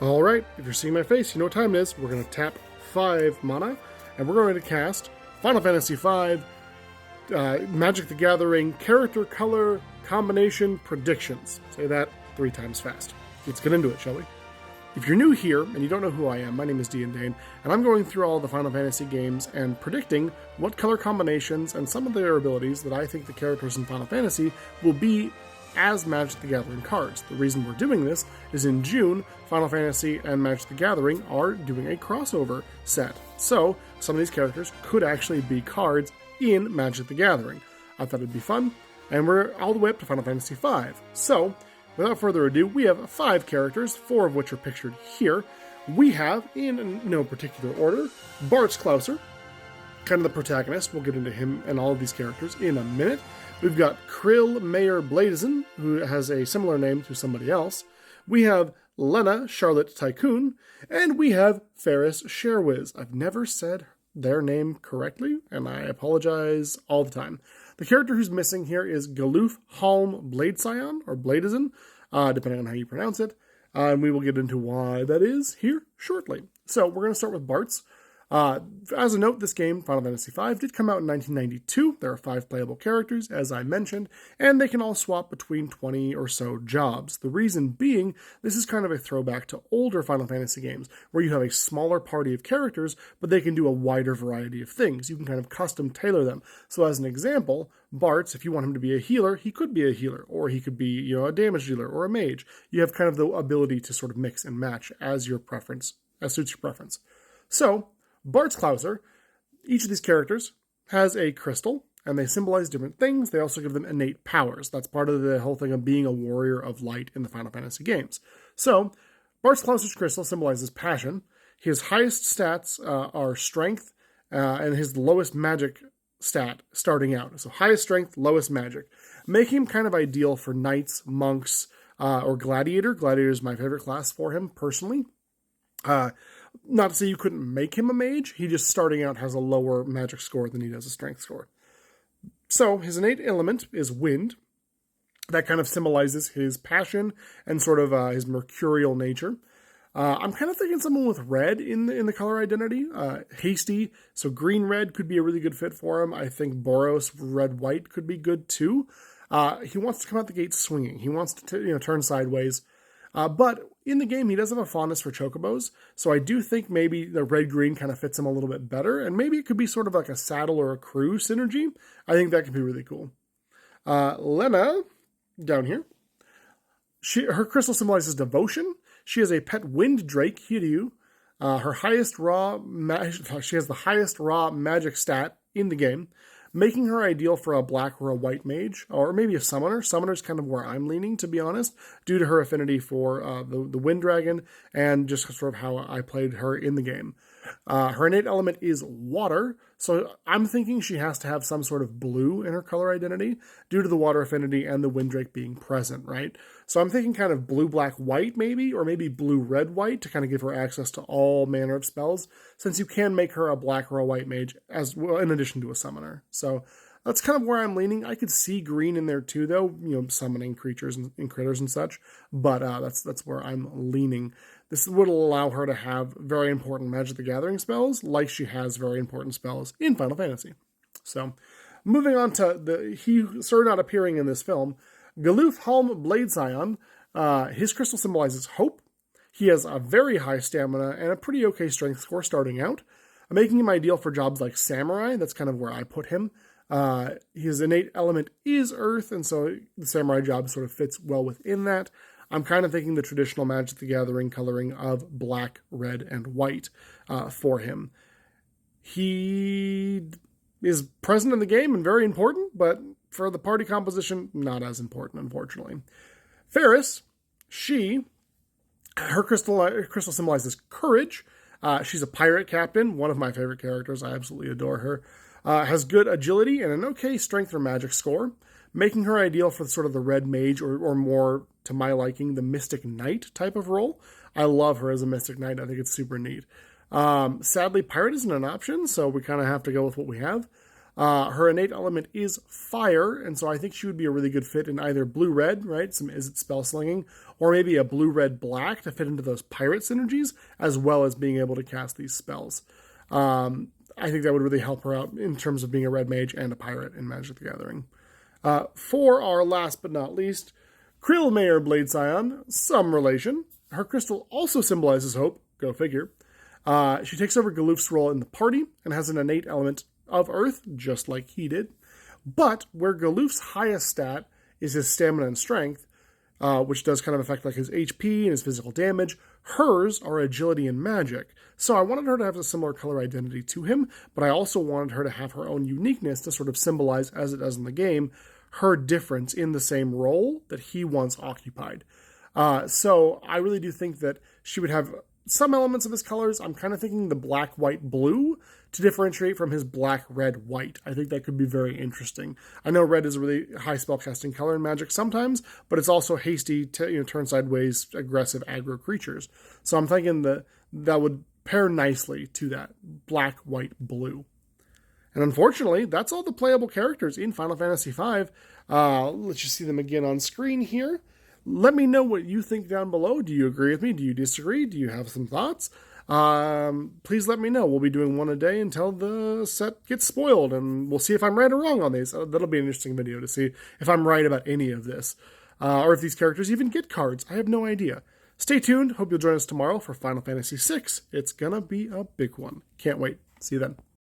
Alright, if you're seeing my face, you know what time it is. We're going to tap 5 mana, and we're going to cast Final Fantasy V, Magic the Gathering, Character Color Combination Predictions. Say that 3 times fast. Let's get into it, shall we? If you're new here, and you don't know who I am, my name is Dane, and I'm going through all the Final Fantasy games and predicting what color combinations and some of their abilities that I think the characters in Final Fantasy will be as Magic the Gathering cards. The reason we're doing this is in June, Final Fantasy and Magic the Gathering are doing a crossover set. So, some of these characters could actually be cards in Magic the Gathering. I thought it'd be fun, and we're all the way up to Final Fantasy V. So, without further ado, we have 5 characters, 4 of which are pictured here. We have, in no particular order, Bartz Klauser, kind of the protagonist. We'll get into him and all of these characters in a minute. We've got Krill Mayer Bladezin, who has a similar name to somebody else. We have Lena Charlotte Tycoon, and we have Ferris Sherwiz. I've never said their name correctly, and I apologize all the time. The character who's missing here is Galuf Halm Bladesian, or Bladezin, depending on how you pronounce it, and we will get into why that is here shortly. So we're going to start with Bartz. As a note, this game, Final Fantasy V, did come out in 1992. There are 5 playable characters, as I mentioned, and they can all swap between 20 or so jobs. The reason being, this is kind of a throwback to older Final Fantasy games, where you have a smaller party of characters, but they can do a wider variety of things. You can kind of custom tailor them. So as an example, Bartz, if you want him to be a healer, he could be a healer, or he could be, a damage dealer, or a mage. You have kind of the ability to sort of mix and match as your preference, as suits your preference. So, Bartz Klauser, each of these characters has a crystal, and they symbolize different things. They also give them innate powers. That's part of the whole thing of being a warrior of light in the Final Fantasy games. So, Bartz Klauser's crystal symbolizes passion. His highest stats are strength, and his lowest magic stat starting out. So highest strength, lowest magic. Making him kind of ideal for knights, monks, or gladiator. Gladiator is my favorite class for him, personally. Not to say you couldn't make him a mage, he just starting out has a lower magic score than he does a strength score. So, his innate element is wind. That kind of symbolizes his passion and sort of his mercurial nature. I'm kind of thinking someone with red in the color identity. Hasty, so green-red could be a really good fit for him. I think Boros red-white could be good too. He wants to come out the gate swinging. He wants to turn sideways. But in the game, he does have a fondness for chocobos, so I do think maybe the red-green kind of fits him a little bit better, and maybe it could be sort of like a saddle or a crew synergy. I think that could be really cool. Lena, down here, her crystal symbolizes devotion. She has a pet wind drake, Hiryu. She has the highest raw magic stat in the game, making her ideal for a black or a white mage, or maybe a summoner. Summoner's kind of where I'm leaning, to be honest, due to her affinity for the Wind Dragon, and just sort of how I played her in the game. Her innate element is water, so I'm thinking she has to have some sort of blue in her color identity, due to the water affinity and the Windrake being present, right? So I'm thinking kind of blue, black, white maybe, or maybe blue, red, white, to kind of give her access to all manner of spells, since you can make her a black or a white mage as well, in addition to a summoner. So that's kind of where I'm leaning. I could see green in there too, though, summoning creatures and critters and such, but that's where I'm leaning. This would allow her to have very important Magic the Gathering spells, like she has very important spells in Final Fantasy. So, moving on to he sort of not appearing in this film, Galuf Halm Bladesian. His crystal symbolizes hope. He has a very high stamina and a pretty okay strength score starting out, making him ideal for jobs like Samurai. That's kind of where I put him. His innate element is earth, and so the Samurai job sort of fits well within that. I'm kind of thinking the traditional Magic the Gathering coloring of black, red, and white for him. He is present in the game and very important, but for the party composition, not as important, unfortunately. Ferris, her crystal symbolizes courage. She's a pirate captain, one of my favorite characters. I absolutely adore her. Has good agility and an okay strength or magic score, making her ideal for sort of the red mage or more, to my liking, the Mystic Knight type of role. I love her as a Mystic Knight. I think it's super neat. Sadly, pirate isn't an option, so we kind of have to go with what we have. Her innate element is fire, and so I think she would be a really good fit in either blue-red, right, some Izzet spell slinging, or maybe a blue-red-black to fit into those pirate synergies, as well as being able to cast these spells. I think that would really help her out in terms of being a red mage and a pirate in Magic the Gathering. For our last but not least, Krillmayer Blade Scion, some relation. Her crystal also symbolizes hope, go figure. She takes over Galoof's role in the party and has an innate element of earth, just like he did. But where Galoof's highest stat is his stamina and strength, which does kind of affect like his HP and his physical damage, hers are agility and magic. So I wanted her to have a similar color identity to him, but I also wanted her to have her own uniqueness to sort of symbolize, as it does in the game, her difference in the same role that he once occupied. So I really do think that she would have some elements of his colors. I'm kind of thinking the black, white, blue to differentiate from his black, red, white. I think that could be very interesting. I know red is a really high spellcasting color in Magic sometimes, but it's also hasty, turn sideways, aggressive, aggro creatures. So I'm thinking that would pair nicely to that black, white, blue. And unfortunately, that's all the playable characters in Final Fantasy V. Let's just see them again on screen here. Let me know what you think down below. Do you agree with me? Do you disagree? Do you have some thoughts? Please let me know. We'll be doing one a day until the set gets spoiled, and we'll see if I'm right or wrong on these. That'll be an interesting video to see if I'm right about any of this, or if these characters even get cards. I have no idea. Stay tuned. Hope you'll join us tomorrow for Final Fantasy VI. It's gonna be a big one. Can't wait. See you then.